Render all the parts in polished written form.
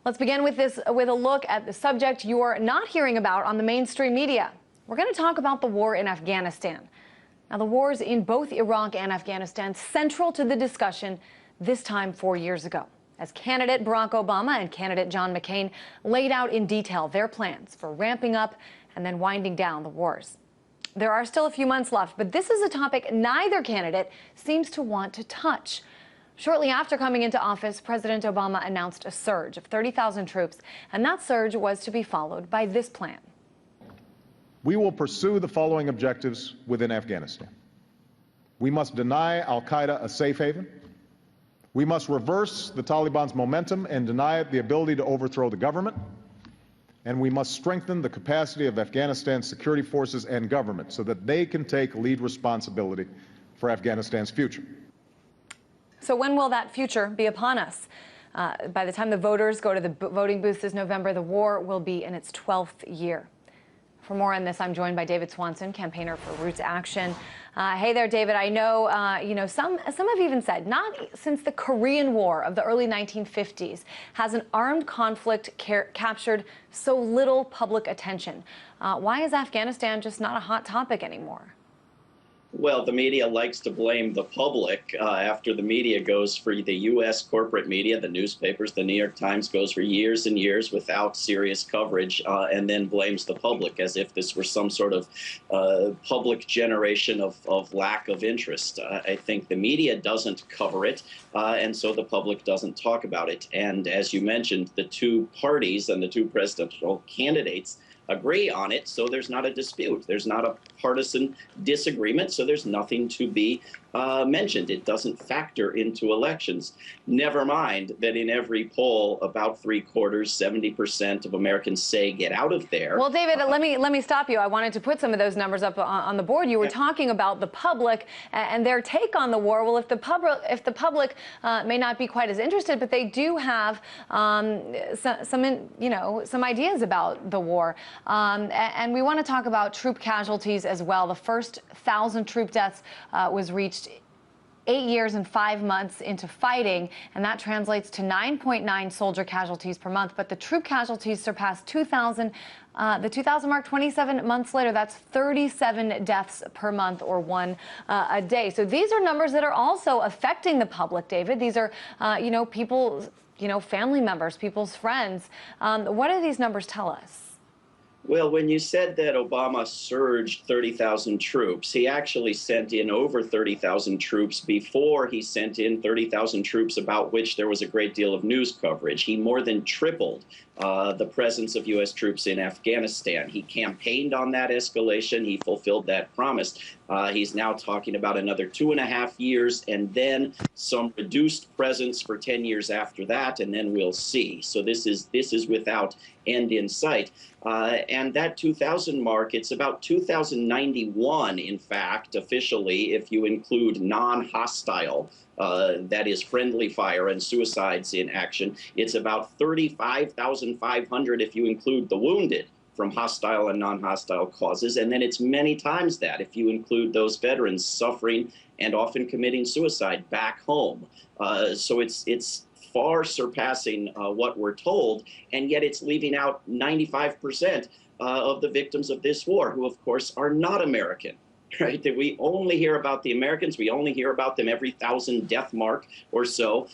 Let's begin with a look at the subject you're not hearing about on the mainstream media. We're going to talk about the war in Afghanistan. Now, the wars in both Iraq and Afghanistan central to the discussion this time 4 years ago, as candidate Barack Obama and candidate John McCain laid out in detail their plans for ramping up and then winding down the wars. There are still a few months left, but this is a topic neither candidate seems to want to touch. Shortly after coming into office, President Obama announced a surge of 30,000 troops, and that surge was to be followed by this plan. We will pursue the following objectives within Afghanistan. We must deny al-Qaeda a safe haven. We must reverse the Taliban's momentum and deny it the ability to overthrow the government. And we must strengthen the capacity of Afghanistan's security forces and government so that they can take lead responsibility for Afghanistan's future. So when will that future be upon us? By the time the voters go to the voting booths this November, the war will be in its 12th year. For more on this, I'm joined by David Swanson, campaigner for Roots Action. Hey there, David. I know, some have even said, not since the Korean War of the early 1950s has an armed conflict captured so little public attention. Why is Afghanistan just not a hot topic anymore? Well, the media likes to blame the public after the media goes for the U.S. corporate media, the newspapers. The New York Times goes for years and years without serious coverage and then blames the public as if this were some sort of public generation of lack of interest. I think the media doesn't cover it, and so the public doesn't talk about it. And as you mentioned, the two parties and the two presidential candidates agree on it, so there's not a dispute. There's not a partisan disagreement, so there's nothing to be mentioned. It doesn't factor into elections. Never mind that in every poll, about 70% of Americans say get out of there. Well, David, let me stop you. I wanted to put some of those numbers up on the board. You were talking about the public and their take on the war. Well, if the public may not be quite as interested, but they do have some ideas about the war. And we want to talk about troop casualties as well. The first 1,000 troop deaths was reached 8 years and 5 months into fighting, and that translates to 9.9 soldier casualties per month. But the troop casualties surpassed 2,000. The 2,000 mark 27 months later. That's 37 deaths per month, or one a day. So these are numbers that are also affecting the public, David. These are, people, family members, people's friends. What do these numbers tell us? Well, when you said that Obama surged 30,000 troops, he actually sent in over 30,000 troops before he sent in 30,000 troops about which there was a great deal of news coverage. He more than tripled the presence of U.S. troops in Afghanistan. He campaigned on that escalation. He fulfilled that promise. He's now talking about another 2.5 years and then some reduced presence for 10 years after that, and then we'll see. So this is without end in sight. And that 2,000 mark, it's about 2,091, in fact, officially, if you include non-hostile, that is friendly fire and suicides in action. It's about 35,500 if you include the wounded from hostile and non-hostile causes, and then it's many times that if you include those veterans suffering and often committing suicide back home. So it's far surpassing what we're told, and yet it's leaving out 95% of the victims of this war, who of course are not American. Right? That we only hear about the Americans. We only hear about them every 1,000 death mark or so.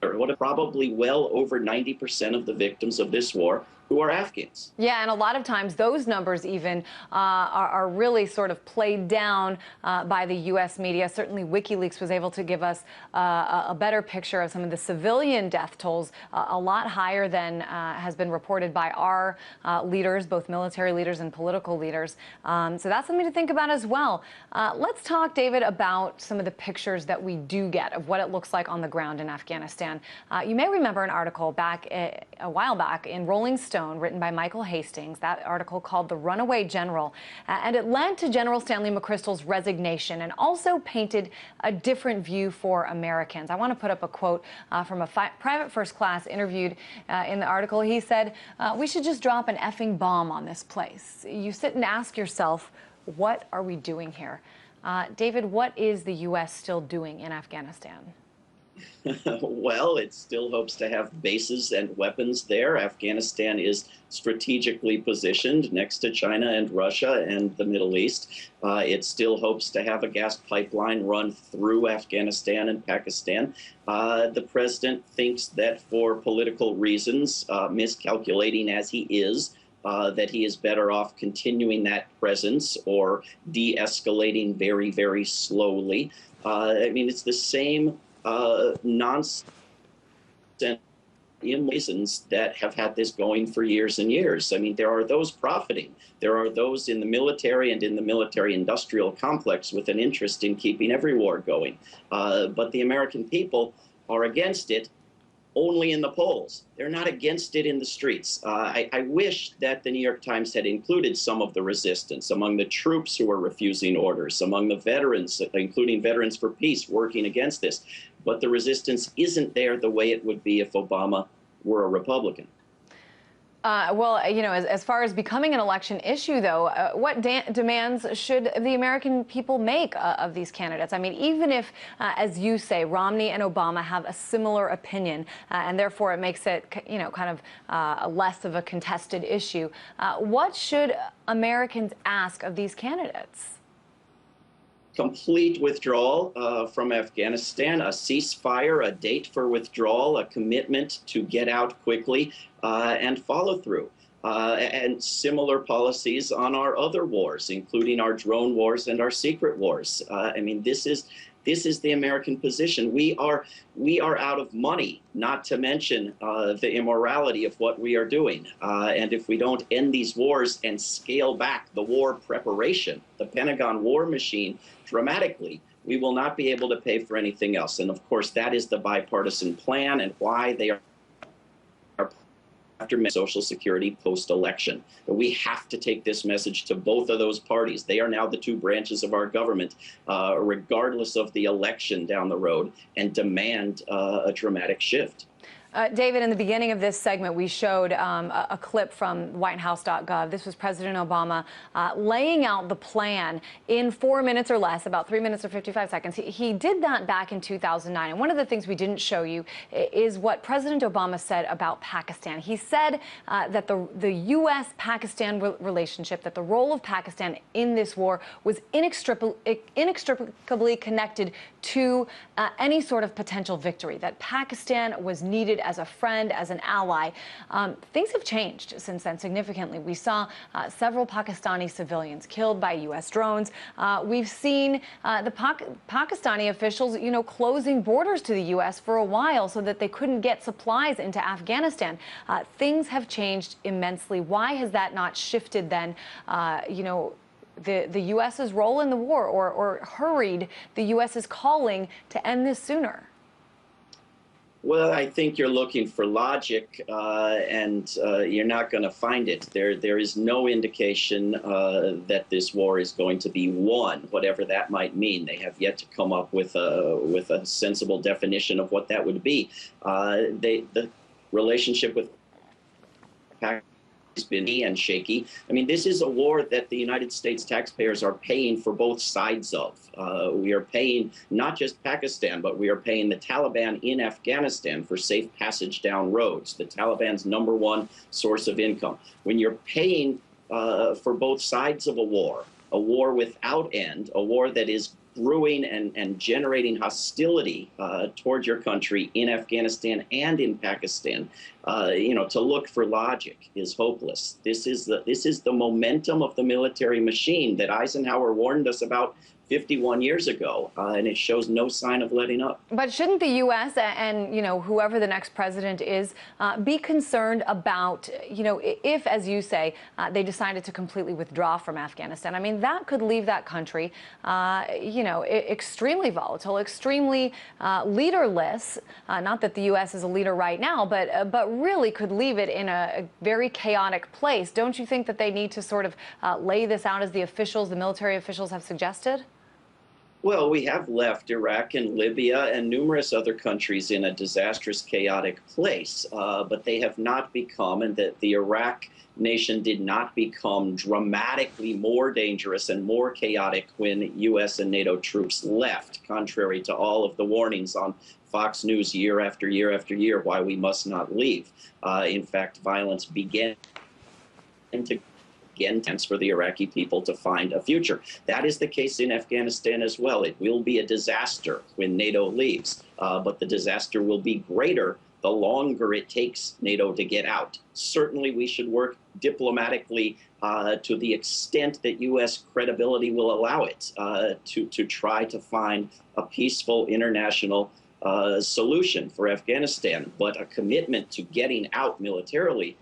Probably well over 90% of the victims of this war who are Afghans. Yeah, and a lot of times those numbers even are really sort of played down by the U.S. media. Certainly WikiLeaks was able to give us a better picture of some of the civilian death tolls, a lot higher than has been reported by our leaders, both military leaders and political leaders. So that's something to think about as well. Let's talk, David, about some of the pictures that we do get of what it looks like on the ground in Afghanistan. You may remember an article back a while back in Rolling Stone, written by Michael Hastings, that article called The Runaway General, and it led to General Stanley McChrystal's resignation and also painted a different view for Americans. I want to put up a quote from a private first class interviewed in the article. He said, "We should just drop an effing bomb on this place." You sit and ask yourself, what are we doing here? David, what is the U.S. still doing in Afghanistan? Well, it still hopes to have bases and weapons there. Afghanistan is strategically positioned next to China and Russia and the Middle East. It still hopes to have a gas pipeline run through Afghanistan and Pakistan. The president thinks that for political reasons, miscalculating as he is, that he is better off continuing that presence or de-escalating very, very slowly. I mean, it's the same nonsense reasons that have had this going for years and years. I mean, there are those profiting. There are those in the military and in the military-industrial complex with an interest in keeping every war going. But the American people are against it only in the polls. They're not against it in the streets. I wish that the New York Times had included some of the resistance among the troops who are refusing orders, among the veterans, including Veterans for Peace, working against this. But the resistance isn't there the way it would be if Obama were a Republican. Well, you know, as far as becoming an election issue, though, what demands should the American people make of these candidates? I mean, even if, as you say, Romney and Obama have a similar opinion, and therefore it makes it, you know, kind of less of a contested issue, what should Americans ask of these candidates? Complete withdrawal from Afghanistan, a ceasefire, a date for withdrawal, a commitment to get out quickly, and follow through. And similar policies on our other wars, including our drone wars and our secret wars. I mean, this is the American position. We are out of money, not to mention the immorality of what we are doing. And if we don't end these wars and scale back the war preparation, the Pentagon war machine, dramatically, we will not be able to pay for anything else. And of course, that is the bipartisan plan and why they are after Social Security post-election. But we have to take this message to both of those parties. They are now the two branches of our government, regardless of the election down the road, and demand a dramatic shift. David, in the beginning of this segment, we showed a clip from whitehouse.gov. This was President Obama laying out the plan in 4 minutes or less, about 3 minutes or 55 seconds. He did that back in 2009. And one of the things we didn't show you is what President Obama said about Pakistan. He said that the U.S.-Pakistan relationship, that the role of Pakistan in this war was inextricably connected to any sort of potential victory, that Pakistan was needed as a friend, as an ally. Things have changed since then significantly. We saw several Pakistani civilians killed by U.S. drones. We've seen the Pakistani officials, you know, closing borders to the U.S. for a while so that they couldn't get supplies into Afghanistan. Things have changed immensely. Why has that not shifted then, you know, the U.S.'s role in the war or hurried the U.S.'s calling to end this sooner? Well, I think you're looking for logic, and you're not going to find it. There is no indication that this war is going to be won, whatever that might mean. They have yet to come up with a sensible definition of what that would be. The relationship with Pakistan has been and shaky. I mean, this is a war that the United States taxpayers are paying for both sides of. We are paying not just Pakistan, but we are paying the Taliban in Afghanistan for safe passage down roads, the Taliban's #1 source of income. When you're paying for both sides of a war without end, a war that is brewing and generating hostility toward your country in Afghanistan and in Pakistan, you know, to look for logic is hopeless. This is the momentum of the military machine that Eisenhower warned us about 51 years ago, and it shows no sign of letting up. But shouldn't the U.S. and, you know, whoever the next president is, be concerned about, you know, if, as you say, they decided to completely withdraw from Afghanistan? I mean, that could leave that country, you know, extremely volatile, extremely leaderless. Not that the U.S. is a leader right now, but really could leave it in a very chaotic place. Don't you think that they need to sort of lay this out as the officials, the military officials have suggested? Well, we have left Iraq and Libya and numerous other countries in a disastrous, chaotic place, but they have not become, and that the Iraq nation did not become dramatically more dangerous and more chaotic when U.S. and NATO troops left, contrary to all of the warnings on Fox News year after year after year why we must not leave. In fact, violence began to intense for the Iraqi people to find a future. That is the case in Afghanistan as well. It will be a disaster when NATO leaves, but the disaster will be greater the longer it takes NATO to get out. Certainly, we should work diplomatically to the extent that U.S. credibility will allow it to try to find a peaceful international solution for Afghanistan. But a commitment to getting out militarily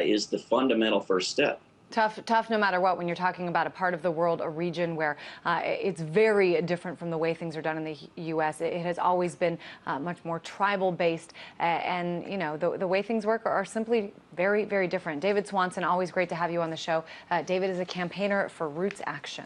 is the fundamental first step. Tough no matter what when you're talking about a part of the world, a region where it's very different from the way things are done in the U.S. It has always been much more tribal-based, and you know the way things work are simply very, very different. David Swanson, always great to have you on the show. David is a campaigner for Roots Action.